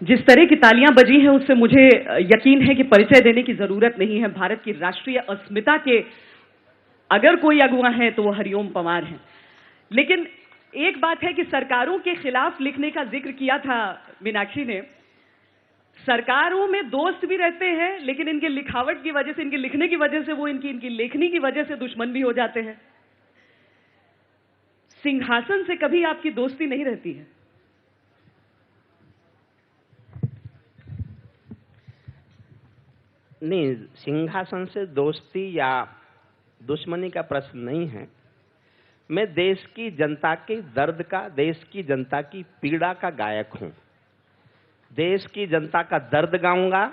जिस तरह की तालियां बजी हैं उससे मुझे यकीन है कि परिचय देने की जरूरत नहीं है। भारत की राष्ट्रीय अस्मिता के अगर कोई अगुवा है तो वो हरिओम पंवार हैं। लेकिन एक बात है कि सरकारों के खिलाफ लिखने का जिक्र किया था मीनाक्षी ने। सरकारों में दोस्त भी रहते हैं, लेकिन इनके लिखावट की वजह से, इनके लिखने की वजह से, वो इनकी लेखनी की वजह से दुश्मन भी हो जाते हैं। सिंहासन से कभी आपकी दोस्ती नहीं रहती है? नहीं, सिंहासन से दोस्ती या दुश्मनी का प्रश्न नहीं है। मैं देश की जनता के दर्द का, देश की जनता की पीड़ा का गायक हूं। देश की जनता का दर्द गाऊंगा।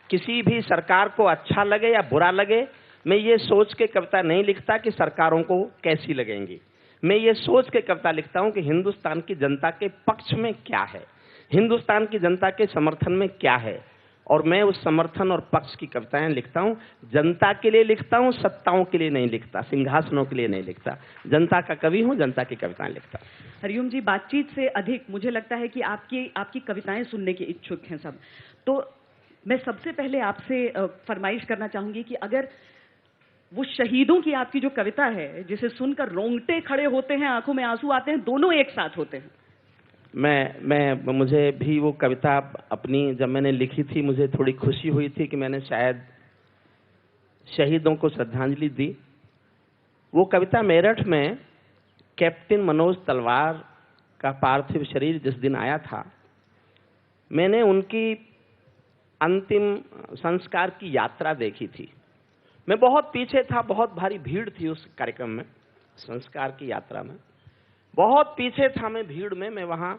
किसी भी सरकार को अच्छा लगे या बुरा लगे, मैं ये सोच के कविता नहीं लिखता कि सरकारों को कैसी लगेंगी। मैं ये सोच के कविता लिखता हूं कि हिंदुस्तान की जनता के पक्ष में क्या है, हिंदुस्तान की जनता के समर्थन में क्या है, और मैं उस समर्थन और पक्ष की कविताएं लिखता हूं। जनता के लिए लिखता हूं, सत्ताओं के लिए नहीं लिखता, सिंहासनों के लिए नहीं लिखता। जनता का कवि हूं, जनता की कविताएं लिखता हूं। हरिओम जी, बातचीत से अधिक मुझे लगता है कि आपकी कविताएं सुनने के इच्छुक हैं सब। तो मैं सबसे पहले आपसे फरमाइश करना चाहूंगी कि अगर वो शहीदों की आपकी जो कविता है, जिसे सुनकर रोंगटे खड़े होते हैं, आंखों में आंसू आते हैं, दोनों एक साथ होते हैं। मुझे भी वो कविता अपनी जब मैंने लिखी थी, मुझे थोड़ी खुशी हुई थी कि मैंने शायद शहीदों को श्रद्धांजलि दी। वो कविता मेरठ में कैप्टन मनोज तलवार का पार्थिव शरीर जिस दिन आया था, मैंने उनकी अंतिम संस्कार की यात्रा देखी थी। मैं बहुत पीछे था, बहुत भारी भीड़ थी उस कार्यक्रम में, संस्कार की यात्रा में बहुत पीछे था मैं भीड़ में। मैं वहां,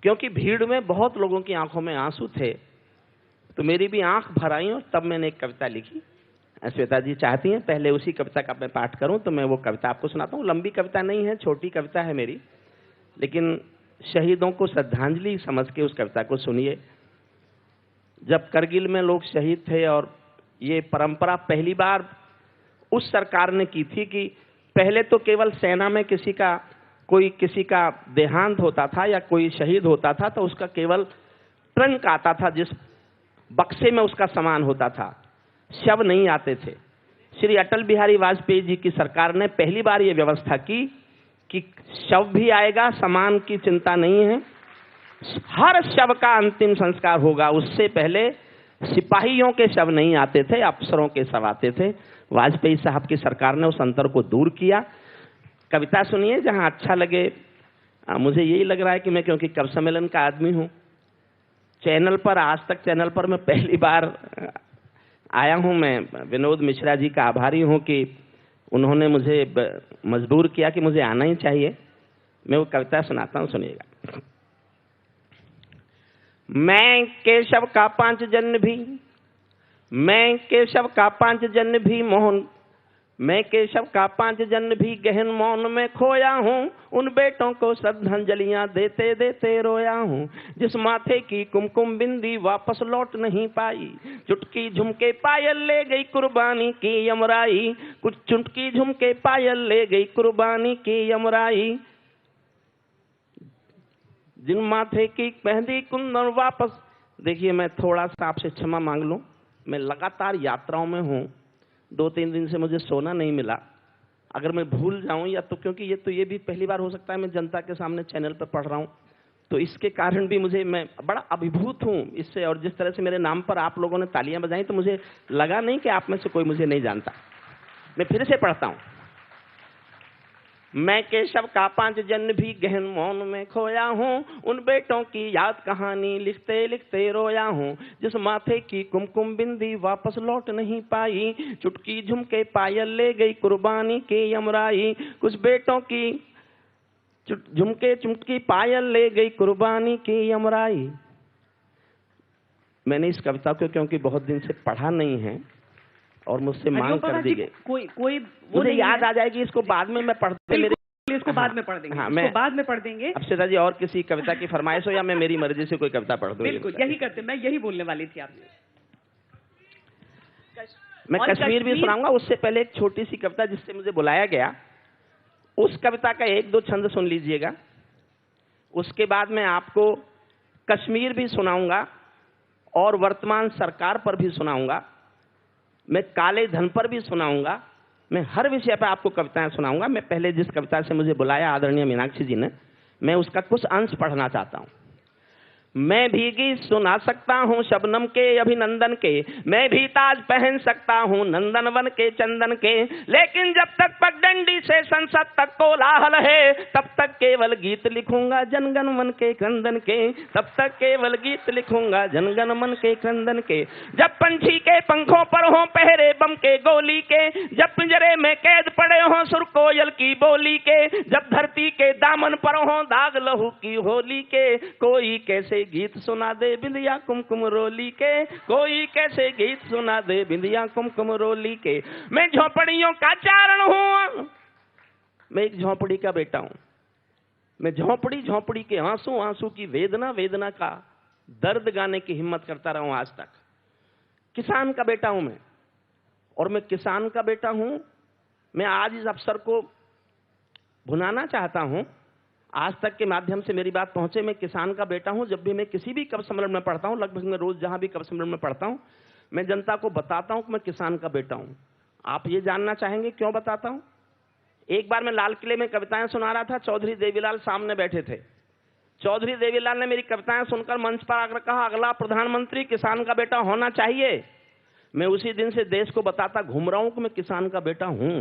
क्योंकि भीड़ में बहुत लोगों की आंखों में आंसू थे, तो मेरी भी आंख भर आई और तब मैंने एक कविता लिखी। श्वेता जी चाहती हैं पहले उसी कविता का मैं पाठ करूं, तो मैं वो कविता आपको सुनाता हूं। लंबी कविता नहीं है, छोटी कविता है मेरी, लेकिन शहीदों को श्रद्धांजलि समझ के उस कविता को सुनिए। जब करगिल में लोग शहीद थे, और ये परंपरा पहली बार उस सरकार ने की थी कि पहले तो केवल सेना में किसी का देहांत होता था या कोई शहीद होता था, तो उसका केवल ट्रंक आता था, जिस बक्से में उसका सामान होता था, शव नहीं आते थे। श्री अटल बिहारी वाजपेयी जी की सरकार ने पहली बार ये व्यवस्था की कि शव भी आएगा, सामान की चिंता नहीं है, हर शव का अंतिम संस्कार होगा। उससे पहले सिपाहियों के शव नहीं आते थे, अफसरों के शव आते थे। वाजपेयी साहब की सरकार ने उस अंतर को दूर किया। कविता सुनिए, जहां अच्छा लगे। मुझे यही लग रहा है कि मैं, क्योंकि कवि सम्मेलन का आदमी हूं, चैनल पर, आज तक चैनल पर मैं पहली बार आया हूं। मैं विनोद मिश्रा जी का आभारी हूं कि उन्होंने मुझे मजबूर किया कि मुझे आना ही चाहिए। मैं वो कविता सुनाता हूं, सुनिएगा। मैं केशव का 5 जन्म भी, मैं केशव का 5 जन्म भी मोहन, मैं केशव का 5 जन्म भी गहन मौन में खोया हूँ। उन बेटों को श्रद्धांजलियां देते देते रोया हूँ, जिस माथे की कुमकुम बिंदी वापस लौट नहीं पाई। चुटकी झुमके पायल ले गई कुर्बानी की यमराई, कुछ चुटकी झुमके पायल ले गई कुर्बानी की यमराई। जिन माथे की मेहंदी कुंदन वापस। देखिए, मैं थोड़ा सा आपसे क्षमा मांग लूं, मैं लगातार यात्राओं में हूं, 2-3 दिन से मुझे सोना नहीं मिला। अगर मैं भूल जाऊं, या तो क्योंकि ये भी पहली बार हो सकता है मैं जनता के सामने चैनल पर पढ़ रहा हूं, तो इसके कारण भी मैं बड़ा अभिभूत हूं इससे। और जिस तरह से मेरे नाम पर आप लोगों ने तालियां बजाई, तो मुझे लगा नहीं कि आप में से कोई मुझे नहीं जानता। मैं फिर से पढ़ता हूं। मैं केशव का 5 जन्म भी गहन मौन में खोया हूँ। उन बेटों की याद कहानी लिखते लिखते रोया हूँ, जिस माथे की कुमकुम बिंदी वापस लौट नहीं पाई। चुटकी झुमके पायल ले गई कुर्बानी की यमराई, कुछ बेटों की झुमके चुटकी पायल ले गई कुर्बानी की यमराई। मैंने इस कविता को क्योंकि बहुत दिन से पढ़ा नहीं है और मुझसे मांग कर दी गई, कोई मुझे याद आ जाएगी। इसको बाद में मैं पढ़ते, इसको बाद में पढ़ देंगे। हाँ, इसको बाद में पढ़ देंगे। अब श्वेता जी, और किसी कविता की फरमाइश हो या मैं मेरी मर्जी से कोई कविता पढ़ दूं? बिल्कुल यही करते, मैं यही बोलने वाली थी आपसे। मैं कश्मीर भी सुनाऊंगा। उससे पहले एक छोटी सी कविता जिससे मुझे बुलाया गया, उस कविता का 1-2 छंद सुन लीजिएगा। उसके बाद मैं आपको कश्मीर भी सुनाऊंगा और वर्तमान सरकार पर भी सुनाऊंगा, मैं काले धन पर भी सुनाऊंगा, मैं हर विषय पर आपको कविताएं सुनाऊंगा। मैं पहले जिस कविता से मुझे बुलाया आदरणीय मीनाक्षी जी ने, मैं उसका कुछ अंश पढ़ना चाहता हूं। मैं भी गीत सुना सकता हूँ शबनम के अभिनंदन के, मैं भी ताज पहन सकता हूँ नंदनवन के चंदन के, लेकिन जब तक पगडंडी से संसद तक कोलाहल है, तब तक केवल गीत लिखूंगा जनगण मन के क्रंदन के, तब तक केवल गीत लिखूंगा जनगण मन के क्रंदन के। जब पंछी के पंखों पर हों पहरे बम के गोली के, जब पिंजरे में कैद पड़े हों सुर कोयल की बोली के, जब धरती के दामन पर हों दाग लहू की होली के, कोई कैसे गीत सुना दे बिंदिया कुमकुम रोली के, कोई कैसे गीत सुना दे बिंदिया कुमकुम रोली के। मैं झोपड़ियों का चारण हूं, मैं एक झोपड़ी का बेटा हूं, मैं झोपड़ी झोपड़ी के आंसू आंसू की वेदना वेदना का दर्द गाने की हिम्मत करता रहा हूं आज तक। किसान का बेटा हूं मैं, और मैं किसान का बेटा हूं। मैं आज इस अवसर को भुनाना चाहता हूं, आज तक के माध्यम से मेरी बात पहुंचे। मैं किसान का बेटा हूं। जब भी मैं किसी भी कवि सम्मेलन में पढ़ता हूं, लगभग मैं रोज जहां भी कवि सम्मेलन में पढ़ता हूं, मैं जनता को बताता हूं कि मैं किसान का बेटा हूं। आप ये जानना चाहेंगे क्यों बताता हूं? एक बार मैं लाल किले में कविताएं सुना रहा था, चौधरी देवीलाल सामने बैठे थे। चौधरी देवीलाल ने मेरी कविताएं सुनकर मंच पर आकर कहा, अगला प्रधानमंत्री किसान का बेटा होना चाहिए। मैं उसी दिन से देश को बताता घूम रहा हूं कि मैं किसान का बेटा हूं।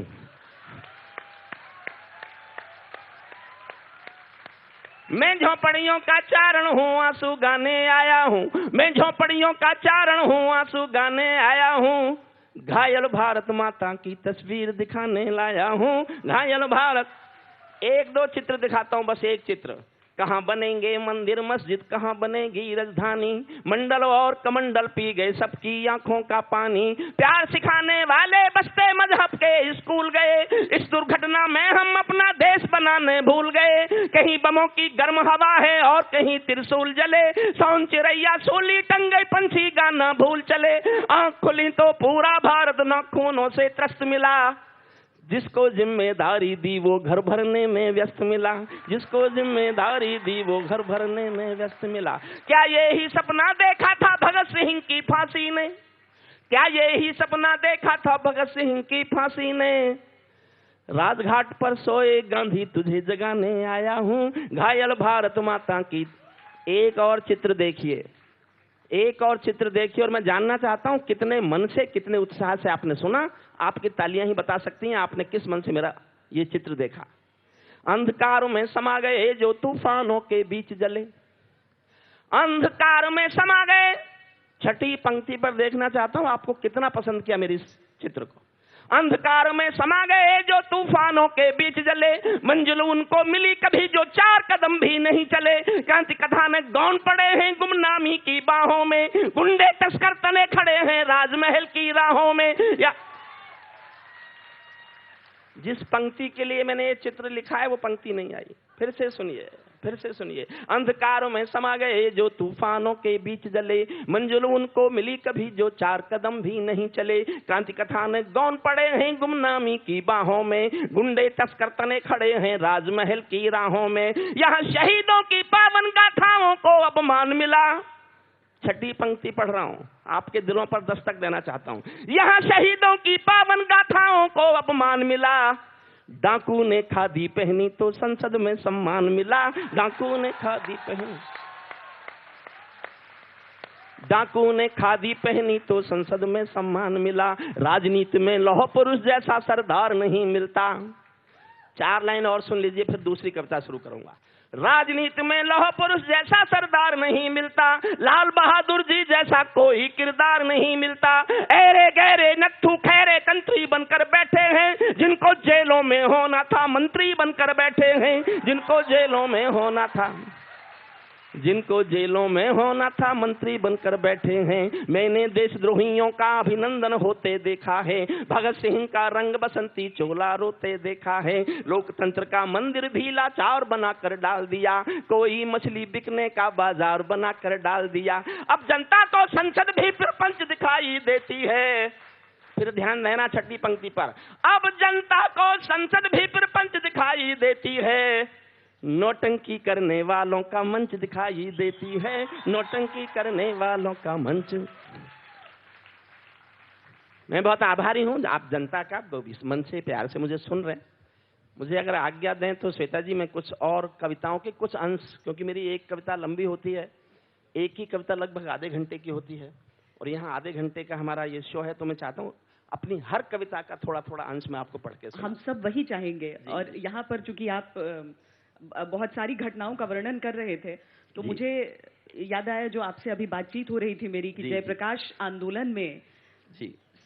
मैं झोपड़ियों का चारण हूँ आंसू गाने आया हूँ, मैं झोपड़ियों का चारण हूँ आंसू गाने आया हूँ, घायल भारत माता की तस्वीर दिखाने लाया हूँ, घायल भारत। एक दो चित्र दिखाता हूँ, बस एक चित्र। कहाँ बनेंगे मंदिर मस्जिद, कहाँ बनेगी राजधानी, मंडल और कमंडल पी गए सबकी आंखों का पानी, प्यार सिखाने वाले बसते मजहब के स्कूल गए, इस दुर्घटना में हम अपना देश बनाने भूल गए, कहीं बमों की गर्म हवा है और कहीं त्रिशूल जले, सौन चिड़ैया सूली टंग गई पंछी गाना भूल चले, आंख खुली तो पूरा भारत नाखूनों से त्रस्त मिला, जिसको जिम्मेदारी दी वो घर भरने में व्यस्त मिला, जिसको जिम्मेदारी दी वो घर भरने में व्यस्त मिला। क्या यही सपना देखा था भगत सिंह की फांसी ने, क्या यही सपना देखा था भगत सिंह की फांसी ने, राजघाट पर सोए गांधी तुझे जगाने आया हूँ, घायल भारत माता की। एक और चित्र देखिए, एक और चित्र देखिए, और मैं जानना चाहता हूं कितने मन से, कितने उत्साह से आपने सुना। आपकी तालियां ही बता सकती हैं आपने किस मन से मेरा ये चित्र देखा। अंधकार में समा गए जो तूफानों के बीच जले, अंधकार में समा गए। छठी पंक्ति पर देखना चाहता हूं आपको कितना पसंद किया मेरे इस चित्र को। अंधकार में समा गए जो तूफानों के बीच जले, मंजिल उनको मिली कभी जो 4 कदम भी नहीं चले, क्रांति कथा में गौन पड़े हैं गुमनामी की बाहों में, गुंडे तस्कर तने खड़े हैं राजमहल की राहों में। या जिस पंक्ति के लिए मैंने ये चित्र लिखा है वो पंक्ति नहीं आई, फिर से सुनिए, फिर से सुनिए। अंधकार में समा गए जो तूफानों के बीच जले, मंजिल उनको मिली कभी जो 4 कदम भी नहीं चले, क्रांति कथा में गौन पड़े हैं गुमनामी की बाहों में, गुंडे तस्कर तने खड़े हैं राजमहल की राहों में, यहाँ शहीदों की पावन गाथाओं को अपमान मिला। छठी पंक्ति पढ़ रहा हूं, आपके दिलों पर दस्तक देना चाहता हूं। यहाँ शहीदों की पावन गाथाओं को अपमान मिला, डाकू ने खादी पहनी तो संसद में सम्मान मिला, डाकू ने खादी पहनी, डाकू ने खादी पहनी तो संसद में सम्मान मिला, राजनीति में लौह पुरुष जैसा सरदार नहीं मिलता। 4 लाइन और सुन लीजिए, फिर दूसरी कविता शुरू करूंगा। राजनीति में लौह पुरुष जैसा सरदार नहीं मिलता, लाल बहादुर जी जैसा कोई किरदार नहीं मिलता, ऐरे गहरे नत्थू खैरे कंत्री बनकर बैठे हैं, जिनको जेलों में होना था मंत्री बनकर बैठे हैं, जिनको जेलों में होना था, जिनको जेलों में होना था मंत्री बनकर बैठे हैं। मैंने देशद्रोहियों का अभिनंदन होते देखा है, भगत सिंह का रंग बसंती चोला रोते देखा है, लोकतंत्र का मंदिर भी लाचार बनाकर डाल दिया, कोई मछली बिकने का बाजार बनाकर डाल दिया। अब जनता को संसद भी प्रपंच दिखाई देती है, फिर ध्यान देना छठी पंक्ति पर। अब जनता को संसद भी प्रपंच दिखाई देती है, नौटंकी करने वालों का मंच दिखाई देती है, नौटंकी करने वालों का मंच। मैं बहुत आभारी हूं आप जनता का, इस मंच से प्यार से मुझे सुन रहे हैं। मुझे अगर आज्ञा दें तो श्वेता जी मैं कुछ और कविताओं के कुछ अंश, क्योंकि मेरी एक कविता लंबी होती है, एक ही कविता लगभग आधे घंटे की होती है और यहाँ आधे घंटे का हमारा ये शो है, तो मैं चाहता हूँ अपनी हर कविता का थोड़ा थोड़ा अंश मैं आपको पढ़ के सुनाऊं। हम सब वही चाहेंगे। और यहाँ पर चूंकि आप बहुत सारी घटनाओं का वर्णन कर रहे थे, तो मुझे याद आया जो आपसे अभी बातचीत हो रही थी मेरी, कि जयप्रकाश आंदोलन में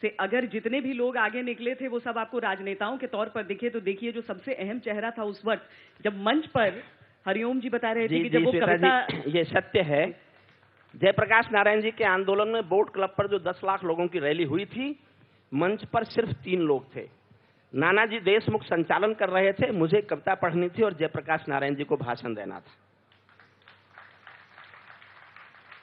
से अगर जितने भी लोग आगे निकले थे वो सब आपको राजनेताओं के तौर पर दिखे, तो देखिए जो सबसे अहम चेहरा था उस वक्त, जब मंच पर हरिओम जी बता रहे थे कि जब वो कविता, ये सत्य है, जयप्रकाश नारायण जी के आंदोलन में बोट क्लब पर जो 10 लाख लोगों की रैली हुई थी, मंच पर सिर्फ 3 लोग थे। नानाजी देशमुख संचालन कर रहे थे, मुझे कविता पढ़नी थी और जयप्रकाश नारायण जी को भाषण देना था।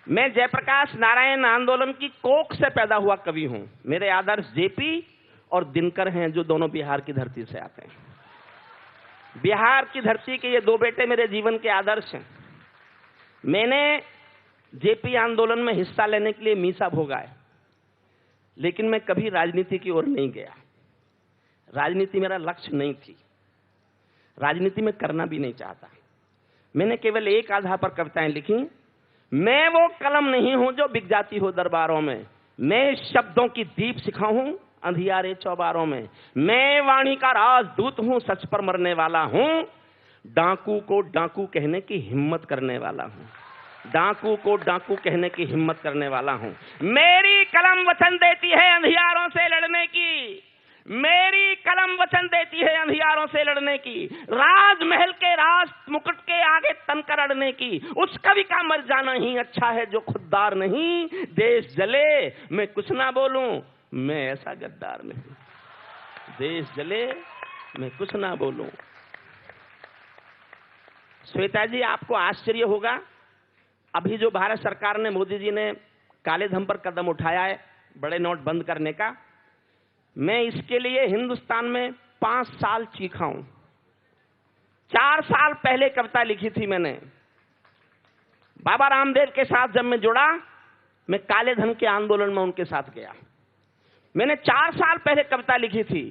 मैं जयप्रकाश नारायण आंदोलन की कोख से पैदा हुआ कवि हूं। मेरे आदर्श जेपी और दिनकर हैं, जो दोनों बिहार की धरती से आते हैं। बिहार की धरती के ये 2 बेटे मेरे जीवन के आदर्श हैं। मैंने जेपी आंदोलन में हिस्सा लेने के लिए मीसा भोगा है, लेकिन मैं कभी राजनीति की ओर नहीं गया। राजनीति मेरा लक्ष्य नहीं थी, राजनीति में करना भी नहीं चाहता। मैंने केवल एक आधार पर कविताएं लिखी। मैं वो कलम नहीं हूं जो बिक जाती हो दरबारों में, मैं शब्दों की दीप शिखा हूं अंधियारे चौबारों में। मैं वाणी का राजदूत हूं, सच पर मरने वाला हूं, डाकू को डाकू कहने की हिम्मत करने वाला हूं, डाकू को डाकू कहने की हिम्मत करने वाला हूं। मेरी कलम वचन देती है अंधियारों से लड़ने की, मेरी कलम वचन देती है अंधियारों से लड़ने की, राजमहल के राज मुकुट के आगे तनकर अड़ने की। उस कवि का मर जाना ही अच्छा है जो खुददार नहीं, देश जले मैं कुछ ना बोलूं, मैं ऐसा गद्दार नहीं, देश जले मैं कुछ ना बोलूं। श्वेता जी, आपको आश्चर्य होगा, अभी जो भारत सरकार ने, मोदी जी ने काले धन पर कदम उठाया है, बड़े नोट बंद करने का, मैं इसके लिए हिंदुस्तान में 5 साल चीखा हूं। 4 साल पहले कविता लिखी थी मैंने। बाबा रामदेव के साथ जब मैं जुड़ा, मैं काले धन के आंदोलन में उनके साथ गया। मैंने 4 साल पहले कविता लिखी थी,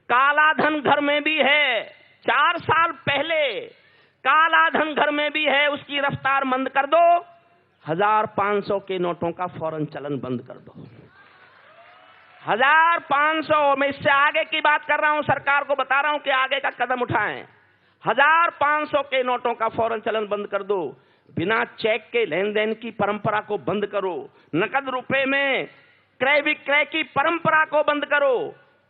काला धन घर में भी है। 4 साल पहले, काला धन घर में भी है, उसकी रफ्तार मंद कर दो, 1500 के नोटों का फौरन चलन बंद कर दो। 1500, मैं इससे आगे की बात कर रहा हूं, सरकार को बता रहा हूं कि आगे का कदम उठाएं। 1500 के नोटों का फौरन चलन बंद कर दो, बिना चेक के लेन देन की परंपरा को बंद करो, नकद रुपए में क्रय विक्रय की परंपरा को बंद करो,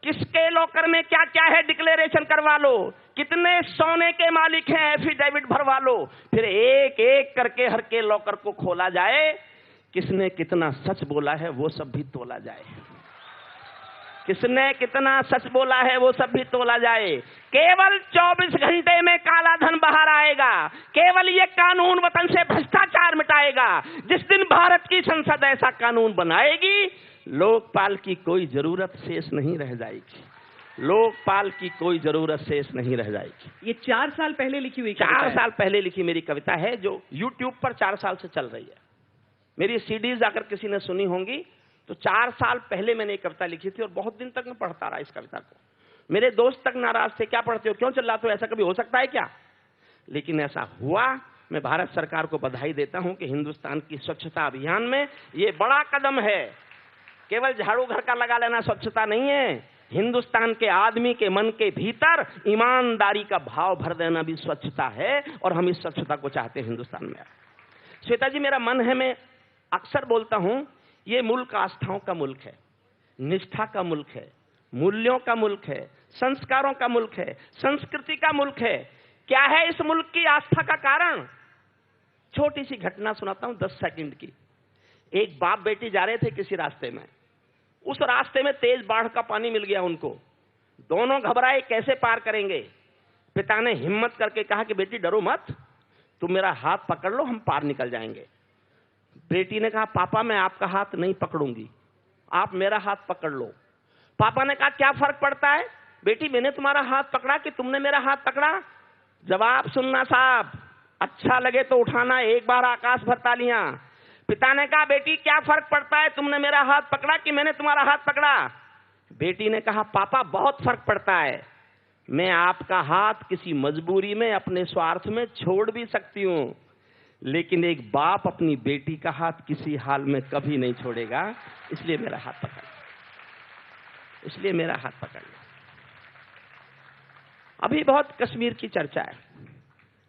किसके लॉकर में क्या क्या है डिक्लेरेशन करवा लो, कितने सोने के मालिक हैं एफिडेविट भरवा लो, फिर एक एक करके हर के लॉकर को खोला जाए, किसने कितना सच बोला है वो सब भी तोला जाए, किसने कितना सच बोला है वो सब भी तोला जाए। केवल 24 घंटे में काला धन बाहर आएगा, केवल ये कानून वतन से भ्रष्टाचार मिटाएगा। जिस दिन भारत की संसद ऐसा कानून बनाएगी, लोकपाल की कोई जरूरत शेष नहीं रह जाएगी, लोकपाल की कोई जरूरत शेष नहीं रह जाएगी। ये 4 साल पहले लिखी हुई, 4 साल पहले लिखी मेरी कविता है, जो यूट्यूब पर 4 साल से चल रही है। मेरी सीडीज अगर किसी ने सुनी होंगी तो 4 साल पहले मैंने एक कविता लिखी थी और बहुत दिन तक मैं पढ़ता रहा इस कविता को। मेरे दोस्त तक नाराज थे, क्या पढ़ते हो, क्यों चिल्लाते हो, ऐसा कभी हो सकता है क्या? लेकिन ऐसा हुआ। मैं भारत सरकार को बधाई देता हूं कि हिंदुस्तान की स्वच्छता अभियान में ये बड़ा कदम है। केवल झाड़ू घर का लगा लेना स्वच्छता नहीं है, हिंदुस्तान के आदमी के मन के भीतर ईमानदारी का भाव भर देना भी स्वच्छता है, और हम इस स्वच्छता को चाहते हैं हिंदुस्तान में। श्वेता जी, मेरा मन है, मैं अक्सर बोलता हूं, ये मुल्क आस्थाओं का मुल्क है, निष्ठा का मुल्क है, मूल्यों का मुल्क है, संस्कारों का मुल्क है, संस्कृति का मुल्क है। क्या है इस मुल्क की आस्था का कारण? छोटी सी घटना सुनाता हूं 10 सेकंड की। एक बाप बेटी जा रहे थे किसी रास्ते में, उस रास्ते में तेज बाढ़ का पानी मिल गया उनको। दोनों घबराए, कैसे पार करेंगे। पिता ने हिम्मत करके कहा कि बेटी डरो मत, तुम मेरा हाथ पकड़ लो, हम पार निकल जाएंगे। बेटी ने कहा, पापा मैं आपका हाथ नहीं पकड़ूंगी, आप मेरा हाथ पकड़ लो। पापा ने कहा, क्या फर्क पड़ता है बेटी, मैंने तुम्हारा हाथ पकड़ा कि तुमने मेरा हाथ पकड़ा? जवाब सुनना साहब, अच्छा लगे तो उठाना एक बार आकाश भर तालियां। पिता ने कहा, बेटी क्या फर्क पड़ता है, तुमने मेरा हाथ पकड़ा कि मैंने तुम्हारा हाथ पकड़ा? बेटी ने कहा, पापा बहुत फर्क पड़ता है, मैं आपका हाथ किसी मजबूरी में, अपने स्वार्थ में छोड़ भी सकती हूं, लेकिन एक बाप अपनी बेटी का हाथ किसी हाल में कभी नहीं छोड़ेगा, इसलिए मेरा हाथ पकड़, इसलिए मेरा हाथ पकड़। अभी बहुत कश्मीर की चर्चा है।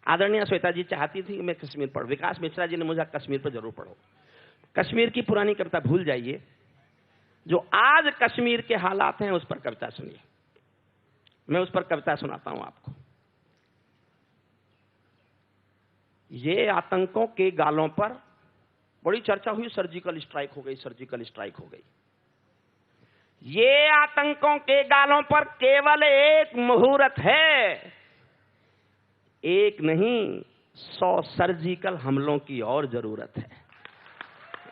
आदरणीय श्वेता जी चाहती थी कि मैं कश्मीर पढ़ूं, विकास मिश्रा जी ने मुझे कश्मीर पर जरूर पढ़ो। कश्मीर की पुरानी कविता भूल जाइए, जो आज कश्मीर के हालात हैं उस पर कविता सुनिए। मैं उस पर कविता सुनाता हूं आपको। ये आतंकों के गालों पर बड़ी चर्चा हुई, सर्जिकल स्ट्राइक हो गई, सर्जिकल स्ट्राइक हो गई। ये आतंकों के गालों पर केवल एक मुहूर्त है, एक नहीं 100 सर्जिकल हमलों की और जरूरत है,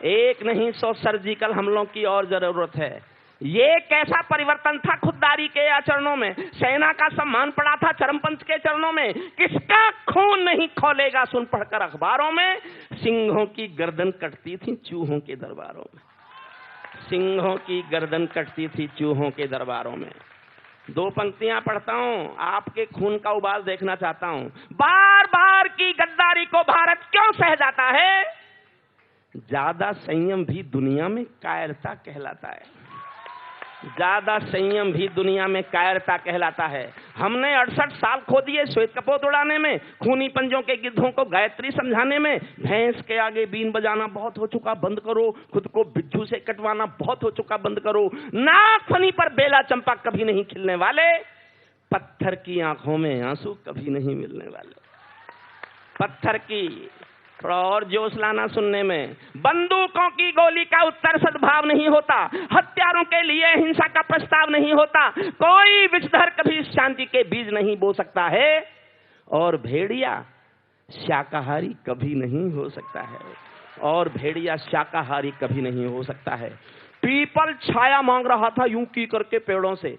एक नहीं 100 सर्जिकल हमलों की और जरूरत है। ये कैसा परिवर्तन था खुददारी के आचरणों में, सेना का सम्मान पड़ा था चरमपंथ के चरणों में, किसका खून नहीं खौलेगा सुन पढ़कर अखबारों में, सिंहों की गर्दन कटती थी चूहों के दरबारों में, सिंहों की गर्दन कटती थी चूहों के दरबारों में। 2 पंक्तियां पढ़ता हूं, आपके खून का उबाल देखना चाहता हूं। बार बार की गद्दारी को भारत क्यों सह जाता है? ज्यादा संयम भी दुनिया में कायरता कहलाता है, ज्यादा संयम भी दुनिया में कायरता कहलाता है। हमने 68 साल खो दिए श्वेत कपोत उड़ाने में, खूनी पंजों के गिद्धों को गायत्री समझाने में, भैंस के आगे बीन बजाना बहुत हो चुका बंद करो, खुद को बिच्छू से कटवाना बहुत हो चुका बंद करो, नागफनी पर बेला चंपा कभी नहीं खिलने वाले, पत्थर की आंखों में आंसू कभी नहीं मिलने वाले, पत्थर की और जोश लाना सुनने में, बंदूकों की गोली का उत्तर सद्भाव नहीं होता, हत्यारों के लिए हिंसा का प्रस्ताव नहीं होता, कोई विषधर कभी शांति के बीज नहीं बो सकता है, और भेड़िया शाकाहारी कभी नहीं हो सकता है, और भेड़िया शाकाहारी कभी नहीं हो सकता है। पीपल छाया मांग रहा था यूं की करके पेड़ों से,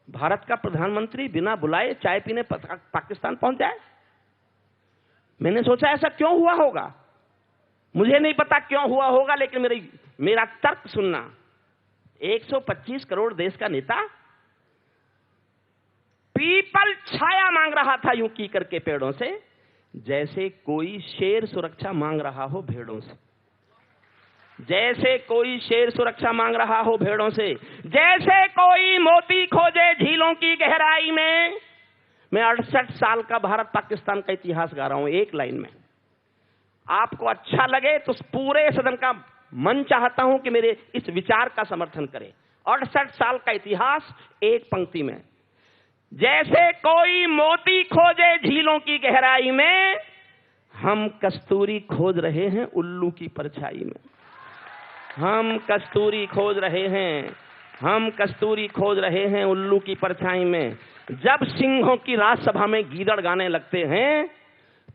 भारत का प्रधानमंत्री बिना बुलाए चाय पीने पाकिस्तान पहुंच जाए। मैंने सोचा ऐसा क्यों हुआ होगा, मुझे नहीं पता क्यों हुआ होगा, लेकिन मेरा तर्क सुनना। 125 करोड़ देश का नेता पीपल छाया मांग रहा था यूं की करके पेड़ों से, जैसे कोई शेर सुरक्षा मांग रहा हो भेड़ों से, जैसे कोई शेर सुरक्षा मांग रहा हो भेड़ों से, जैसे कोई मोती खोजे झीलों की गहराई में। मैं 68 साल का भारत पाकिस्तान का इतिहास गा रहा हूं एक लाइन में। आपको अच्छा लगे तो पूरे सदन का मन चाहता हूं कि मेरे इस विचार का समर्थन करे। 68 साल का इतिहास एक पंक्ति में। जैसे कोई मोती खोजे झीलों की गहराई में, हम कस्तूरी खोज रहे हैं उल्लू की परछाई में, हम कस्तूरी खोज रहे हैं, हम कस्तूरी खोज रहे हैं उल्लू की परछाई में। जब सिंहों की राजसभा में गीदड़ गाने लगते हैं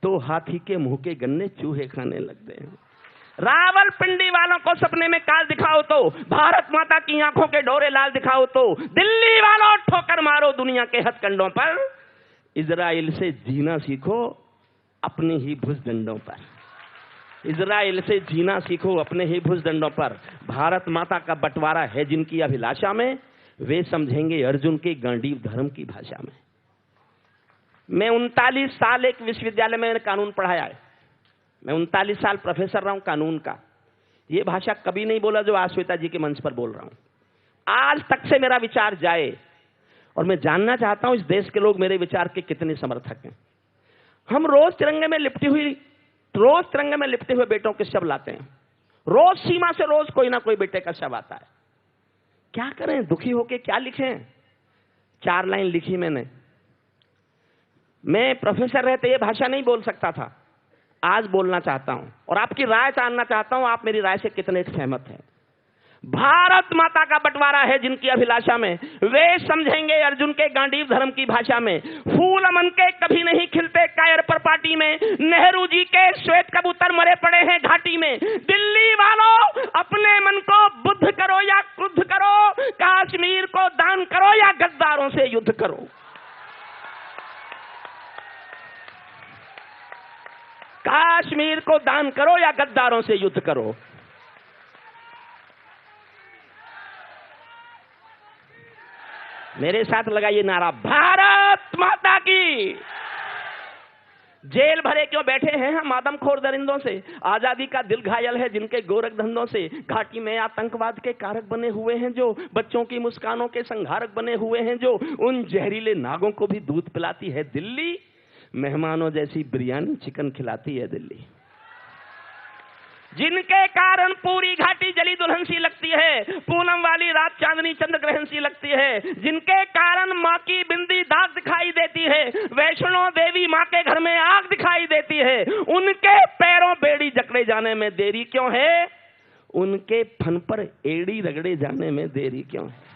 तो हाथी के मुंह के गन्ने चूहे खाने लगते हैं। रावलपिंडी वालों को सपने में काल दिखाओ तो, भारत माता की आंखों के डोरे लाल दिखाओ तो, दिल्ली वालों ठोकर मारो दुनिया के हथकंडों पर, इजराइल से जीना सीखो अपने ही भुजदंडों पर, इजराइल से जीना सीखो अपने ही भुजदंडों पर। भारत माता का बंटवारा है जिनकी अभिलाषा में, वे समझेंगे अर्जुन के गांडीव धर्म की भाषा में। मैं 39 साल एक विश्वविद्यालय में कानून पढ़ाया है, मैं 39 साल प्रोफेसर रहा हूं कानून का। ये भाषा कभी नहीं बोला जो आज श्वेता जी के मंच पर बोल रहा हूं। आज तक से मेरा विचार जाए, और मैं जानना चाहता हूं इस देश के लोग मेरे विचार के कितने समर्थक हैं। हम रोज तिरंगे में लिपटी हुए बेटों के शव लाते हैं, रोज सीमा से रोज कोई ना कोई बेटे का शव आता है। क्या करें, दुखी होके क्या लिखें? 4 लाइन लिखी मैंने। मैं प्रोफेसर रहते ये भाषा नहीं बोल सकता था, आज बोलना चाहता हूं और आपकी राय जानना चाहता हूं, आप मेरी राय से कितने सहमत हैं। भारत माता का बंटवारा है जिनकी अभिलाषा में, वे समझेंगे अर्जुन के गांडीव धर्म की भाषा में। फूल अमन के कभी नहीं खिलते कायर पर पार्टी में, नेहरू जी के श्वेत कबूतर मरे पड़े हैं घाटी में। दिल्ली वालों अपने मन को बुद्ध करो या क्रुद्ध करो, कश्मीर को दान करो या गद्दारों से युद्ध करो। संविधान करो या गद्दारों से युद्ध करो। मेरे साथ लगाइए नारा, भारत माता की। जेल भरे क्यों बैठे हैं हम आदमखोर दरिंदों से? आजादी का दिल घायल है जिनके गोरख धंधों से। घाटी में आतंकवाद के कारक बने हुए हैं जो, बच्चों की मुस्कानों के संहारक बने हुए हैं जो, उन जहरीले नागों को भी दूध पिलाती है दिल्ली, मेहमानों जैसी बिरयानी चिकन खिलाती है दिल्ली। जिनके कारण पूरी घाटी जली दुल्हन सी लगती है, पूनम वाली रात चांदनी चंद्र ग्रहण सी लगती है, जिनके कारण माँ की बिंदी दाग दिखाई देती है, वैष्णो देवी माँ के घर में आग दिखाई देती है, उनके पैरों बेड़ी जकड़े जाने में देरी क्यों है? उनके फन पर एड़ी रगड़े जाने में देरी क्यों है?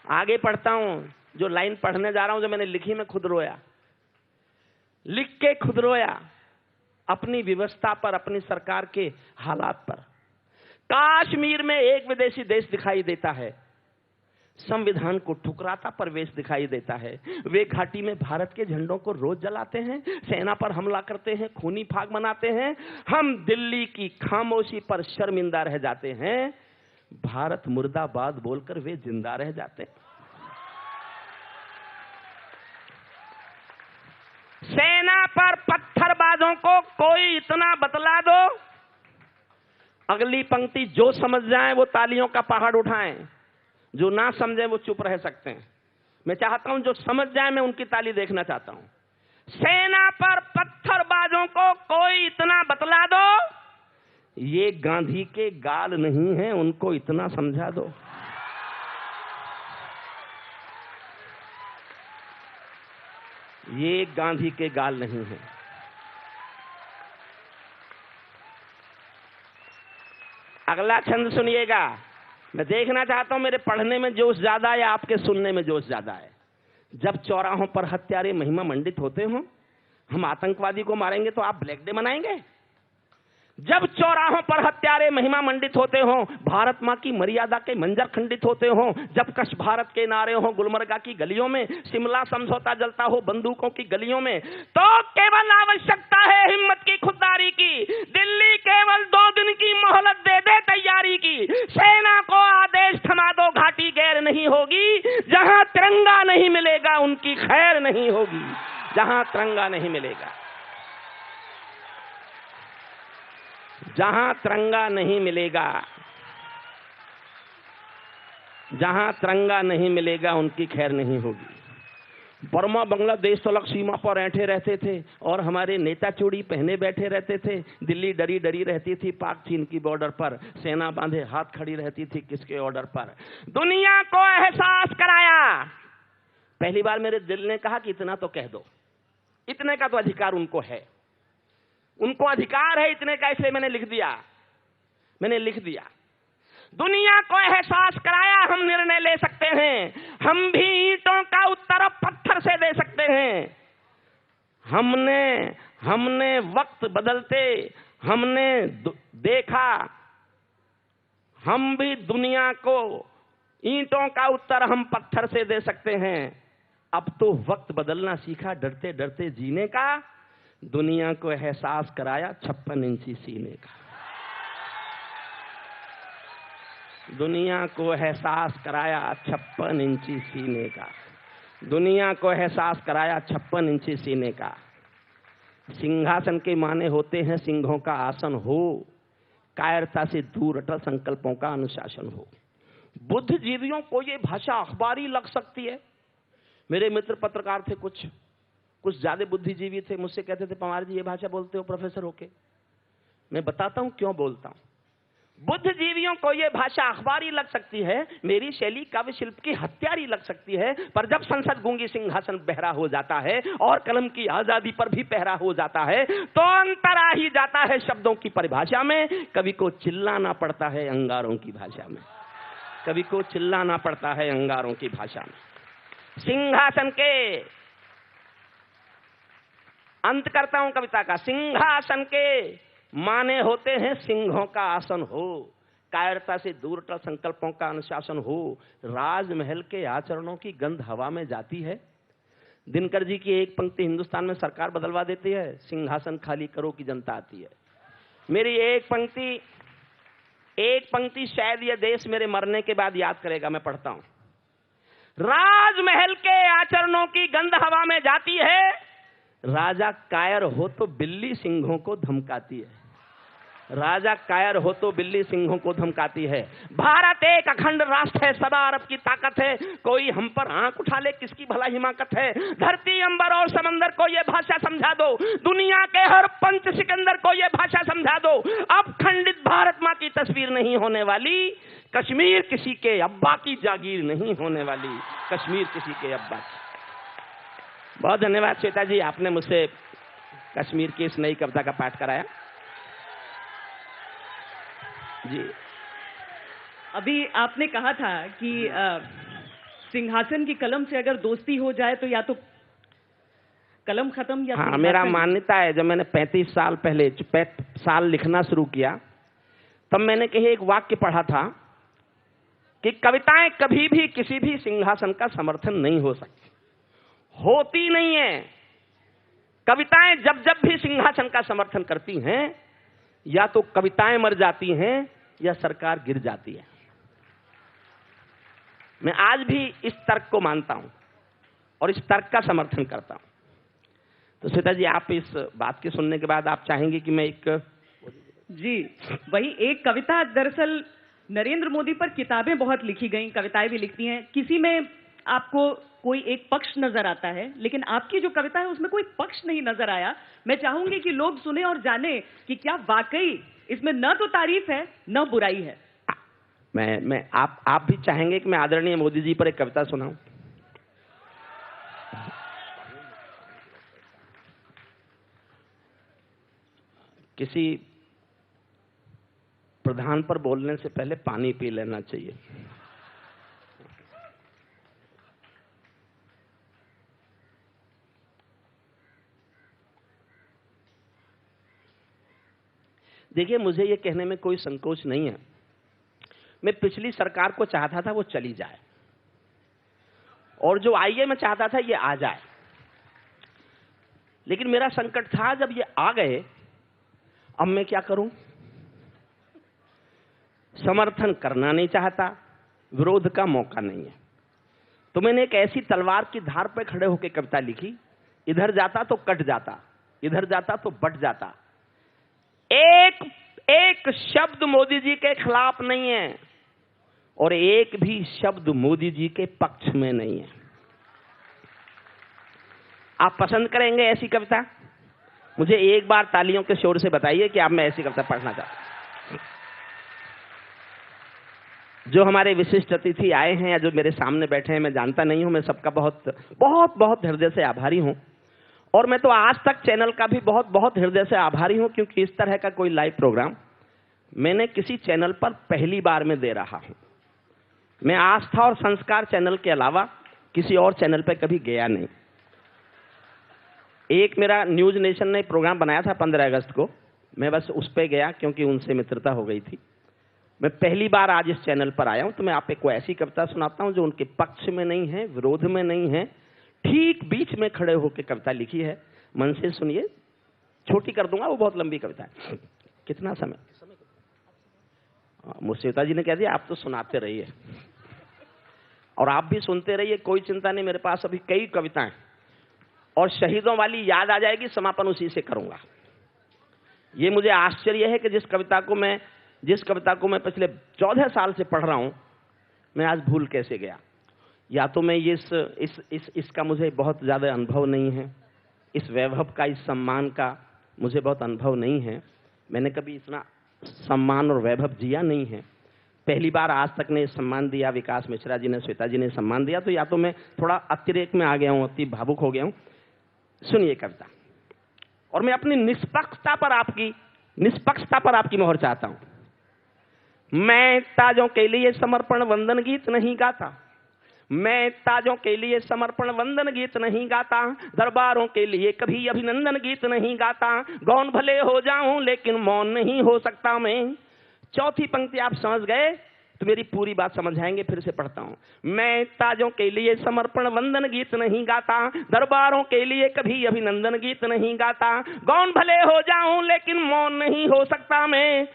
आगे पढ़ता हूं, जो लाइन पढ़ने जा रहा हूं, जो मैंने लिखी, मैं खुद रोया, लिख के खुद रोया अपनी व्यवस्था पर, अपनी सरकार के हालात पर। कश्मीर में एक विदेशी देश दिखाई देता है, संविधान को ठुकराता प्रवेश दिखाई देता है। वे घाटी में भारत के झंडों को रोज जलाते हैं, सेना पर हमला करते हैं, खूनी फाग मनाते हैं। हम दिल्ली की खामोशी पर शर्मिंदा रह जाते हैं, भारत मुर्दाबाद बोलकर वे जिंदा रह जाते हैं। सेना पर पत्थरबाजों को कोई इतना बतला दो, अगली पंक्ति जो समझ जाए वो तालियों का पहाड़ उठाएं, जो ना समझे वो चुप रह सकते हैं। मैं चाहता हूं जो समझ जाए, मैं उनकी ताली देखना चाहता हूं। सेना पर पत्थरबाजों को कोई इतना बतला दो, ये गांधी के गाल नहीं है, उनको इतना समझा दो। ये गांधी के गाल नहीं है। अगला छंद सुनिएगा। मैं देखना चाहता हूं मेरे पढ़ने में जोश ज्यादा है या आपके सुनने में जोश ज्यादा है। जब चौराहों पर हत्यारे महिमा मंडित होते हों, हम आतंकवादी को मारेंगे तो आप ब्लैक डे मनाएंगे? जब चौराहों पर हत्यारे महिमा मंडित होते हों, भारत मां की मर्यादा के मंजर खंडित होते हों, जब कश भारत के नारे हों गुलमर्गा की गलियों में, शिमला समझौता जलता हो बंदूकों की गलियों में, तो केवल आवश्यकता है हिम्मत की, खुददारी की। दिल्ली केवल 2 दिन की मोहलत दे दे तैयारी की। सेना को आदेश थमा दो, घाटी गैर नहीं होगी। जहां तिरंगा नहीं मिलेगा उनकी खैर नहीं होगी। जहां तिरंगा नहीं मिलेगा, जहां तिरंगा नहीं मिलेगा, जहां तिरंगा नहीं मिलेगा उनकी खैर नहीं होगी। बर्मा बांग्लादेश तलक सीमा पर ऐंठे रहते थे और हमारे नेता चूड़ी पहने बैठे रहते थे। दिल्ली डरी डरी रहती थी पाक चीन की बॉर्डर पर, सेना बांधे हाथ खड़ी रहती थी किसके ऑर्डर पर। दुनिया को एहसास कराया। पहली बार मेरे दिल ने कहा कि इतना तो कह दो, इतने का तो अधिकार उनको है, उनको अधिकार है इतने का, इसलिए मैंने लिख दिया। दुनिया को एहसास कराया हम निर्णय ले सकते हैं, हम भी ईंटों का उत्तर पत्थर से दे सकते हैं। हमने वक्त बदलते हमने देखा, हम भी दुनिया को ईंटों का उत्तर हम पत्थर से दे सकते हैं। अब तो वक्त बदलना सीखा, डरते डरते जीने का। दुनिया को एहसास कराया 56 इंची सीने का। दुनिया को एहसास कराया 56 इंची सीने का। दुनिया को एहसास कराया 56 इंची सीने का। सिंहासन के माने होते हैं सिंहों का आसन हो, कायरता से दूर अटल संकल्पों का अनुशासन हो। बुद्धिजीवियों को ये भाषा अखबारी लग सकती है। मेरे मित्र पत्रकार थे, कुछ ज्यादा बुद्धिजीवी थे, मुझसे कहते थे पवार जी ये भाषा बोलते हो प्रोफेसर होके। मैं बताता हूं क्यों बोलता हूं। बुद्धिजीवियों को यह भाषा अखबारी लग सकती है, मेरी शैली काव्य शिल्प की हत्यारी लग सकती है, पर जब संसद गूंगी सिंहासन बहरा हो जाता है और कलम की आजादी पर भी पहरा हो जाता है, तो अंतर आ ही जाता है शब्दों की परिभाषा में। कवि को चिल्लाना पड़ता है अंगारों की भाषा में, कवि को चिल्लाना पड़ता है अंगारों की भाषा में। सिंहासन के अंत करता हूं कविता का। सिंहासन के माने होते हैं सिंहों का आसन हो, कायरता से दूर अटल संकल्पों का अनुशासन हो। राजमहल के आचरणों की गंध हवा में जाती है, दिनकर जी की एक पंक्ति हिंदुस्तान में सरकार बदलवा देती है, सिंहासन खाली करो की जनता आती है। मेरी एक पंक्ति शायद यह देश मेरे मरने के बाद याद करेगा, मैं पढ़ता हूं। राजमहल के आचरणों की गंध हवा में जाती है, राजा कायर हो तो बिल्ली सिंहों को धमकाती है। राजा कायर हो तो बिल्ली सिंहों को धमकाती है। भारत एक अखंड राष्ट्र है, सदा अरब की ताकत है, कोई हम पर आंख उठा ले किसकी भला हिमाकत है। धरती अंबर और समंदर को ये भाषा समझा दो, दुनिया के हर पंच सिकंदर को ये भाषा समझा दो। अब खंडित भारत माँ की तस्वीर नहीं होने वाली, कश्मीर किसी के अब्बा की जागीर नहीं होने वाली, कश्मीर किसी के अब्बा की। बहुत धन्यवाद श्वेता जी, आपने मुझसे कश्मीर की इस नई कविता का पाठ कराया जी। अभी आपने कहा था कि सिंहासन की कलम से अगर दोस्ती हो जाए तो या तो कलम खत्म या हाँ, मेरा मान्यता है, जब मैंने 35 साल पहले साल लिखना शुरू किया तब मैंने कहीं एक वाक्य पढ़ा था कि कविताएं कभी भी किसी भी सिंहासन का समर्थन नहीं हो सकती, होती नहीं है। कविताएं जब जब भी सिंहासन का समर्थन करती हैं, या तो कविताएं मर जाती हैं या सरकार गिर जाती है। मैं आज भी इस तर्क को मानता हूं और इस तर्क का समर्थन करता हूं। तो श्वेता जी, आप इस बात के सुनने के बाद आप चाहेंगे कि मैं एक जी वही एक कविता, दरअसल नरेंद्र मोदी पर किताबें बहुत लिखी गई, कविताएं भी लिखती हैं, किसी में आपको कोई एक पक्ष नजर आता है, लेकिन आपकी जो कविता है उसमें कोई पक्ष नहीं नजर आया। मैं चाहूंगी कि लोग सुने और जाने कि क्या वाकई इसमें न तो तारीफ है न बुराई है। आप भी चाहेंगे कि मैं आदरणीय मोदी जी पर एक कविता सुनाऊं? किसी प्रधान पर बोलने से पहले पानी पी लेना चाहिए। देखिए, मुझे ये कहने में कोई संकोच नहीं है, मैं पिछली सरकार को चाहता था वो चली जाए, और जो आई है मैं चाहता था ये आ जाए। लेकिन मेरा संकट था जब ये आ गए, अब मैं क्या करूं? समर्थन करना नहीं चाहता, विरोध का मौका नहीं है, तो मैंने एक ऐसी तलवार की धार पर खड़े होकर कविता लिखी, इधर जाता तो कट जाता, इधर जाता तो बट जाता। एक शब्द मोदी जी के खिलाफ नहीं है और एक भी शब्द मोदी जी के पक्ष में नहीं है। आप पसंद करेंगे ऐसी कविता? मुझे एक बार तालियों के शोर से बताइए कि आप मैं ऐसी कविता पढ़ना चाहता हूं। जो हमारे विशिष्ट अतिथि आए हैं या जो मेरे सामने बैठे हैं, मैं जानता नहीं हूं, मैं सबका बहुत बहुत बहुत हृदय से आभारी हूं, और मैं तो आज तक चैनल का भी बहुत बहुत हृदय से आभारी हूं, क्योंकि इस तरह का कोई लाइव प्रोग्राम मैंने किसी चैनल पर पहली बार में दे रहा हूं। मैं आस्था और संस्कार चैनल के अलावा किसी और चैनल पर कभी गया नहीं। एक मेरा न्यूज नेशन ने प्रोग्राम बनाया था 15 अगस्त को, मैं बस उस पर गया क्योंकि उनसे मित्रता हो गई थी। मैं पहली बार आज इस चैनल पर आया हूं, तो मैं आपको ऐसी कविता सुनाता हूं जो उनके पक्ष में नहीं है, विरोध में नहीं है, ठीक बीच में खड़े होकर कविता लिखी है। मन से सुनिए, छोटी कर दूंगा, वो बहुत लंबी कविता है। कितना समय? मुश्वेता जी ने कह दिया आप तो सुनाते रहिए और आप भी सुनते रहिए, कोई चिंता नहीं। मेरे पास अभी कई कविताएं, और शहीदों वाली याद आ जाएगी, समापन उसी से करूंगा। ये मुझे आश्चर्य है कि जिस कविता को मैं पिछले 14 साल से पढ़ रहा हूं, मैं आज भूल कैसे गया। या तो मैं इसका मुझे बहुत ज्यादा अनुभव नहीं है, इस वैभव का, इस सम्मान का मुझे बहुत अनुभव नहीं है, मैंने कभी इतना सम्मान और वैभव जिया नहीं है। पहली बार आज तक ने सम्मान दिया, विकास मिश्रा जी ने, श्वेता जी ने सम्मान दिया, तो या तो मैं थोड़ा अतिरेक में आ गया हूं, अति भावुक हो गया हूं। सुनिए कविता, और मैं अपनी निष्पक्षता पर आपकी मोहर चाहता हूं। मैं ताजों के लिए समर्पण वंदन गीत नहीं गाता, मैं ताजों के लिए समर्पण वंदन गीत नहीं गाता, दरबारों के लिए कभी अभिनंदन गीत नहीं गाता, गौन भले हो जाऊं लेकिन मौन नहीं हो सकता मैं। चौथी पंक्ति आप समझ गए तो मेरी पूरी बात समझ आएंगे। फिर से पढ़ता हूं। मैं ताजों के लिए समर्पण वंदन गीत नहीं गाता, दरबारों के लिए कभी अभिनंदन गीत नहीं गाता। गौन भले हो जाऊं लेकिन मौन नहीं हो सकता मैं,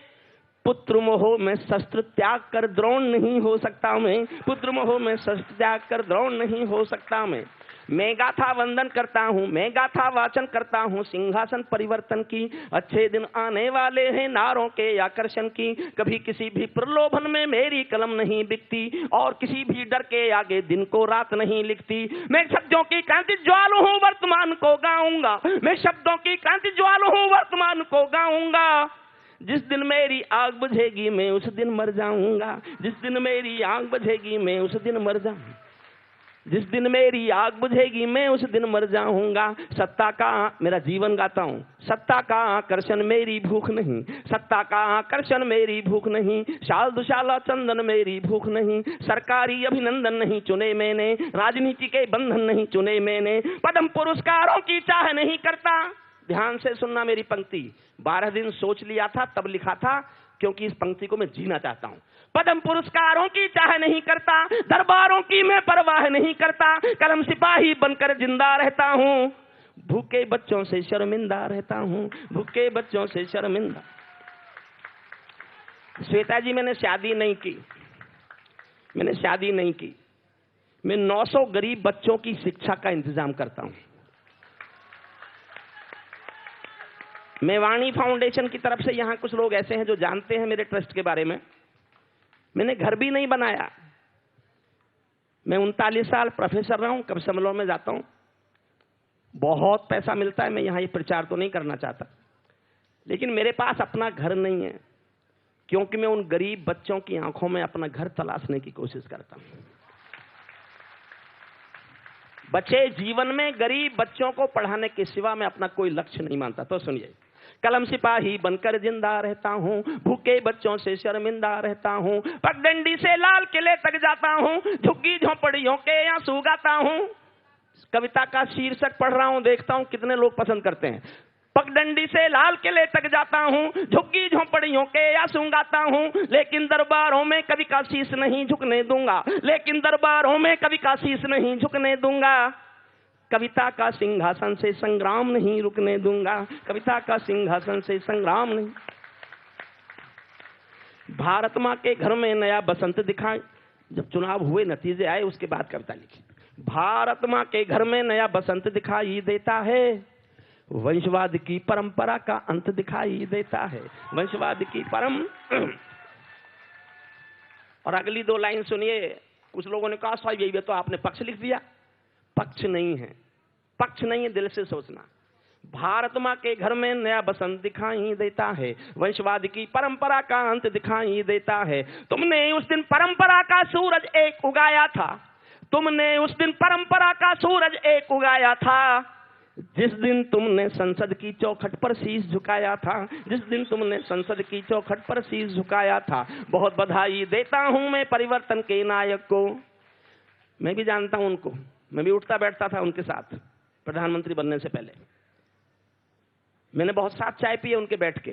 पुत्र मोह में शस्त्र त्याग कर द्रोण नहीं हो सकता मैं, पुत्र मोह में शस्त्र त्याग कर द्रोण नहीं हो सकता मैं गाथा वंदन करता हूँ, मैं गाथा वाचन करता हूँ सिंहासन परिवर्तन की। अच्छे दिन आने वाले हैं नारों के आकर्षण की, कभी किसी भी प्रलोभन में मेरी कलम नहीं बिकती, और किसी भी डर के आगे दिन को रात नहीं लिखती। मैं शब्दों की क्रांति ज्वाल हूँ वर्तमान को गाऊंगा, मैं शब्दों की क्रांति ज्वाल हूँ वर्तमान को गाऊंगा। जिस दिन मेरी आग बुझेगी मैं उस दिन मर जाऊंगा, जिस दिन मेरी आग बुझेगी मैं उस दिन मर जाऊंगा, जिस दिन मेरी आग बुझेगी मैं उस दिन मर जाऊंगा। सत्ता का मेरा जीवन गाता हूँ, सत्ता का आकर्षण मेरी भूख नहीं, सत्ता का आकर्षण मेरी भूख नहीं, शाल दुशाला चंदन मेरी भूख नहीं, सरकारी अभिनंदन नहीं चुने मैंने, राजनीति के बंधन नहीं चुने मैंने, पद्म पुरस्कारों की चाह नहीं करता। ध्यान से सुनना मेरी पंक्ति, 12 दिन सोच लिया था तब लिखा था, क्योंकि इस पंक्ति को मैं जीना चाहता हूं। पद्म पुरस्कारों की चाह नहीं करता, दरबारों की मैं परवाह नहीं करता, कलम सिपाही बनकर जिंदा रहता हूं, भूखे बच्चों से शर्मिंदा रहता हूं, भूखे बच्चों से शर्मिंदा। श्वेता जी, मैंने शादी नहीं की, मैंने शादी नहीं की, मैं 900 गरीब बच्चों की शिक्षा का इंतजाम करता हूं। मैं वाणी फाउंडेशन की तरफ से, यहां कुछ लोग ऐसे हैं जो जानते हैं मेरे ट्रस्ट के बारे में, मैंने घर भी नहीं बनाया। मैं 39 साल प्रोफेसर रहा हूं, कभी सम्मेलन में जाता हूं, बहुत पैसा मिलता है। मैं यहां ये प्रचार तो नहीं करना चाहता, लेकिन मेरे पास अपना घर नहीं है, क्योंकि मैं उन गरीब बच्चों की आंखों में अपना घर तलाशने की कोशिश करता हूं। बच्चे जीवन में गरीब बच्चों को पढ़ाने के सिवा मैं अपना कोई लक्ष्य नहीं मानता। तो सुनिए, कलम सिपाही बनकर जिंदा रहता हूँ, भूखे बच्चों से शर्मिंदा रहता हूँ, पगडंडी से लाल किले तक जाता हूँ, झुग्गी झोपड़ियों के आंसू गाता हूँ। कविता का शीर्षक पढ़ रहा हूँ, देखता हूँ कितने लोग पसंद करते हैं। पगडंडी से लाल किले तक जाता हूँ, झुग्गी झोपड़ियों के आंसू गाता हूँ, लेकिन दरबारों में कभी का शीश नहीं झुकने दूंगा, लेकिन दरबारों में कभी का शीश नहीं झुकने दूंगा। कविता का सिंहासन से संग्राम नहीं रुकने दूंगा, कविता का सिंहासन से संग्राम नहीं। भारत माँ के घर में नया बसंत दिखा, जब चुनाव हुए नतीजे आए उसके बाद कविता लिखी। भारत माँ के घर में नया बसंत दिखाई देता है, वंशवाद की परंपरा का अंत दिखाई देता है, वंशवाद की और अगली 2 लाइन सुनिए। कुछ लोगों ने कहा साहब ये तो आपने पक्ष लिख दिया। पक्ष नहीं है, पक्ष नहीं है, दिल से सोचना। भारत माँ के घर में नया बसंत दिखाई देता है, वंशवाद की परंपरा का अंत दिखाई देता है। तुमने उस दिन परंपरा का सूरज एक उगाया था, तुमने उस दिन परंपरा का सूरज एक उगाया था, जिस दिन तुमने संसद की चौखट पर शीश झुकाया था, जिस दिन तुमने संसद की चौखट पर शीश झुकाया था। बहुत बधाई देता हूं मैं परिवर्तन के नायक को। मैं भी जानता हूं उनको, मैं भी उठता बैठता था उनके साथ प्रधानमंत्री बनने से पहले। मैंने बहुत साथ चाय पिए उनके बैठ के।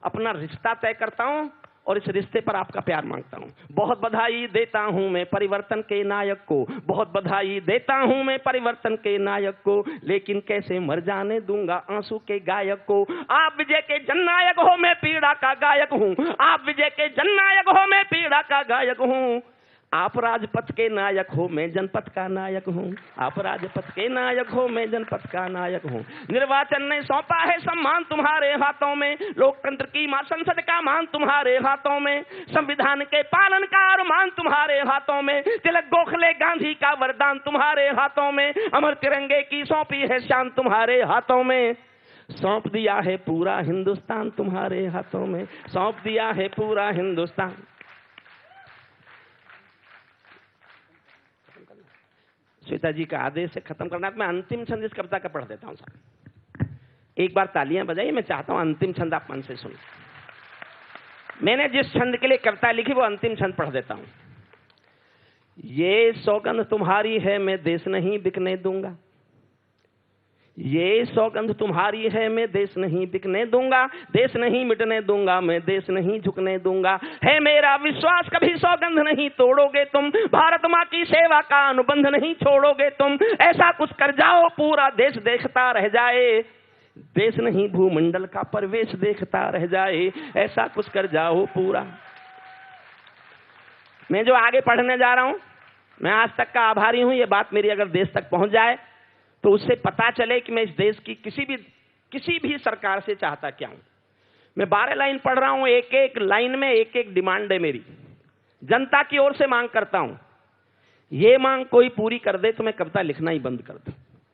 अपना रिश्ता तय करता हूं और इस रिश्ते पर आपका प्यार मांगता हूं। बहुत बधाई देता हूं मैं परिवर्तन के नायक को, बहुत बधाई देता हूं मैं परिवर्तन के नायक को, लेकिन कैसे मर जाने दूंगा आंसू के गायक को। आप विजय के जननायक हो, मैं पीड़ा का गायक हूं, आप विजय के जननायक हो, मैं पीड़ा का गायक हूं। आप राजपथ के नायक हो, मैं जनपथ का नायक हूँ, आप राजपथ के नायक हो, मैं जनपथ का नायक हूँ। निर्वाचन ने सौंपा है सम्मान तुम्हारे हाथों में, लोकतंत्र की मां संसद का मान तुम्हारे हाथों में, संविधान के पालन का अरमान तुम्हारे हाथों में, तिलक गोखले गांधी का वरदान तुम्हारे हाथों में, अमर तिरंगे की सौंपी है शान तुम्हारे हाथों में। सौंप दिया है पूरा हिंदुस्तान तुम्हारे हाथों में, सौंप दिया है पूरा हिंदुस्तान। श्वेता जी का आदेश से खत्म करना। मैं अंतिम छंद इस कविता का पढ़ देता हूं साहब, एक बार तालियां बजाइए। मैं चाहता हूं अंतिम छंद आप मन से सुन। मैंने जिस छंद के लिए कविता लिखी वो अंतिम छंद पढ़ देता हूं। ये सौगंध तुम्हारी है मैं देश नहीं बिकने दूंगा, ये सौगंध तुम्हारी है, मैं देश नहीं बिकने दूंगा, देश नहीं मिटने दूंगा, मैं देश नहीं झुकने दूंगा। है मेरा विश्वास कभी सौगंध नहीं तोड़ोगे तुम, भारत माँ की सेवा का अनुबंध नहीं छोड़ोगे तुम। ऐसा कुछ कर जाओ पूरा देश देखता रह जाए, देश नहीं भूमंडल का परिवेश देखता रह जाए। ऐसा कुछ कर जाओ पूरा। मैं जो आगे पढ़ने जा रहा हूं, मैं आज तक का आभारी हूं। ये बात मेरी अगर देश तक पहुंच जाए तो उससे पता चले कि मैं इस देश की किसी भी सरकार से चाहता क्या हूं। मैं 12 लाइन पढ़ रहा हूं, एक एक लाइन में एक एक डिमांड है मेरी। जनता की ओर से मांग करता हूं, ये मांग कोई पूरी कर दे तो मैं कविता लिखना ही बंद कर दूं,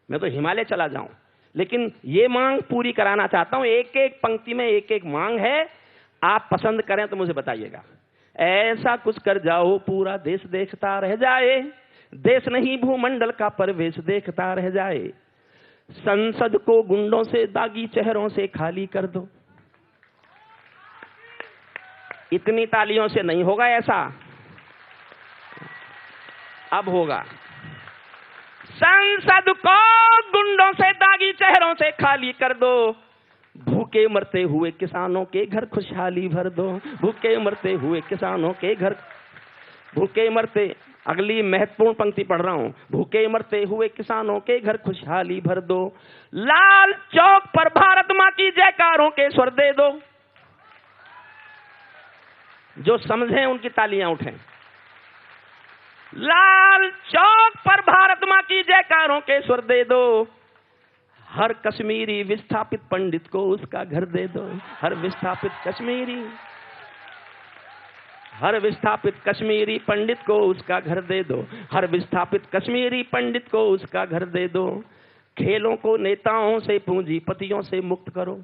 मैं तो हिमालय चला जाऊं, लेकिन ये मांग पूरी कराना चाहता हूं। एक एक पंक्ति में एक एक मांग है, आप पसंद करें तो मुझे बताइएगा। ऐसा कुछ कर जाओ पूरा देश देखता रह जाए, देश नहीं भूमंडल का परिवेश देखता रह जाए। संसद को गुंडों से दागी चेहरों से खाली कर दो। इतनी तालियों से नहीं होगा ऐसा, अब होगा। संसद को गुंडों से दागी चेहरों से खाली कर दो, भूखे मरते हुए किसानों के घर खुशहाली भर दो। भूखे मरते हुए किसानों के घर, भूखे मरते, अगली महत्वपूर्ण पंक्ति पढ़ रहा हूं, भूखे मरते हुए किसानों के घर खुशहाली भर दो। लाल चौक पर भारत मां की जयकारों के स्वर दे दो। जो समझे उनकी तालियां उठें। लाल चौक पर भारत मां की जयकारों के स्वर दे दो। हर कश्मीरी विस्थापित पंडित को उसका घर दे दो। हर विस्थापित कश्मीरी पंडित को उसका घर दे दो। हर विस्थापित कश्मीरी पंडित को उसका घर दे दो। खेलों को नेताओं से पूंजीपतियों से मुक्त करो।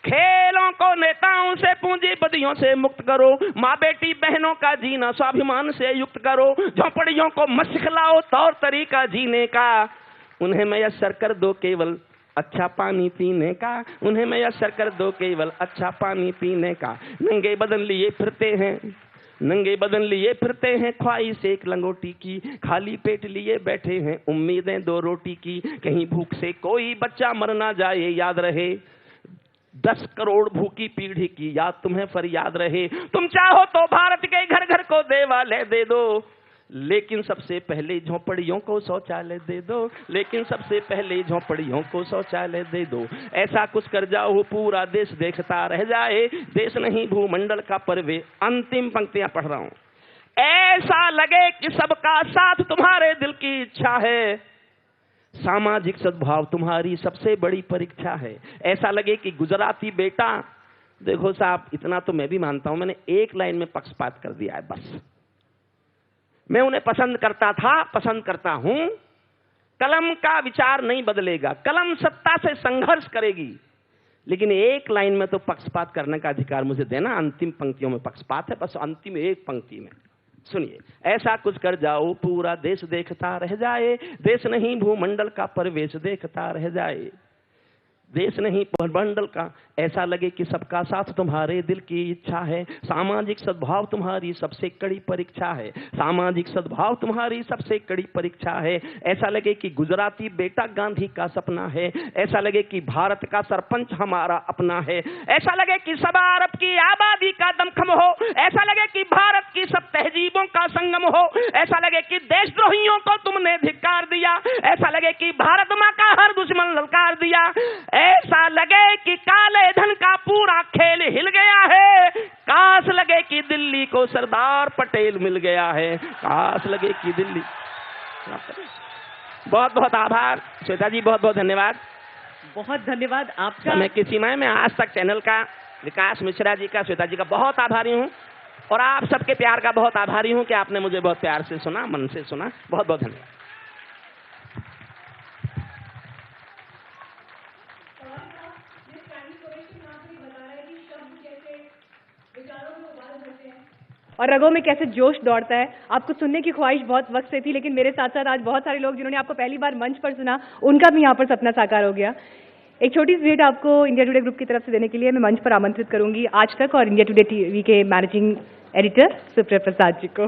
खेलों को नेताओं से पूंजीपतियों से मुक्त करो। माँ बेटी बहनों का जीना स्वाभिमान से युक्त करो। झोंपड़ियों को मत सिखलाओ तौर तरीका जीने का। उन्हें मैसर कर दो केवल अच्छा पानी पीने का। उन्हें मैसर कर दो केवल अच्छा पानी पीने का। नंगे बदन लिए फिरते हैं ख्वाहिश एक लंगोटी की। खाली पेट लिए बैठे हैं उम्मीदें 2 रोटी की। कहीं भूख से कोई बच्चा मर ना जाए याद रहे। 10 करोड़ भूखी पीढ़ी की याद तुम्हें फरियाद रहे। तुम चाहो तो भारत के घर घर को देवालय दे दो, लेकिन सबसे पहले झोंपड़ियों को शौचालय दे दो। लेकिन सबसे पहले झोंपड़ियों को शौचालय दे दो। ऐसा कुछ कर जाओ पूरा देश देखता रह जाए, देश नहीं भूमंडल का परिवेश। अंतिम पंक्तियां पढ़ रहा हूं। ऐसा लगे कि सबका साथ तुम्हारे दिल की इच्छा है, सामाजिक सद्भाव तुम्हारी सबसे बड़ी परीक्षा है। ऐसा लगे कि गुजराती बेटा, देखो साहब इतना तो मैं भी मानता हूं, मैंने एक लाइन में पक्षपात कर दिया है बस। मैं उन्हें पसंद करता था, पसंद करता हूं। कलम का विचार नहीं बदलेगा, कलम सत्ता से संघर्ष करेगी, लेकिन एक लाइन में तो पक्षपात करने का अधिकार मुझे देना। अंतिम पंक्तियों में पक्षपात है, बस अंतिम एक पंक्ति में सुनिए। ऐसा कुछ कर जाओ पूरा देश देखता रह जाए, देश नहीं भूमंडल का परिवेश देखता रह जाए। देश नहीं भूमंडल का, ऐसा लगे कि सबका साथ तुम्हारे दिल की इच्छा है। सामाजिक सद्भाव तुम्हारी सबसे कड़ी परीक्षा है। सामाजिक सद्भाव तुम्हारी सबसे कड़ी परीक्षा है। ऐसा लगे कि गुजराती बेटा गांधी का सपना है। ऐसा लगे कि भारत का सरपंच हमारा अपना है। ऐसा लगे कि सवा अरब की आबादी का दमखम हो। ऐसा लगे कि भारत की सब तहजीबों का संगम हो। ऐसा लगे कि देशद्रोहियों को तुमने धिक्कार दिया। ऐसा लगे कि भारत माँ का हर दुश्मन ललकार दिया। ऐसा लगे कि काले धन का पूरा खेल हिल गया है। काश लगे कि दिल्ली को सरदार पटेल मिल गया है। काश लगे कि दिल्ली। बहुत बहुत आभार श्वेता जी, बहुत बहुत धन्यवाद। बहुत धन्यवाद आपका। मैं किसी में आज तक चैनल का, विकास मिश्रा जी का, श्वेता जी का बहुत आभारी हूँ, और आप सबके प्यार का बहुत आभारी हूँ कि आपने मुझे बहुत प्यार से सुना, मन से सुना। बहुत बहुत धन्यवाद। और रगों में कैसे जोश दौड़ता है। आपको सुनने की ख्वाहिश बहुत वक्त से थी, लेकिन मेरे साथ साथ आज बहुत सारे लोग जिन्होंने आपको पहली बार मंच पर सुना, उनका भी यहाँ पर सपना साकार हो गया। एक छोटी सी भेंट आपको इंडिया टुडे ग्रुप की तरफ से देने के लिए मैं मंच पर आमंत्रित करूंगी आज तक और इंडिया टुडे टीवी के मैनेजिंग एडिटर सुप्रिया प्रसाद जी को।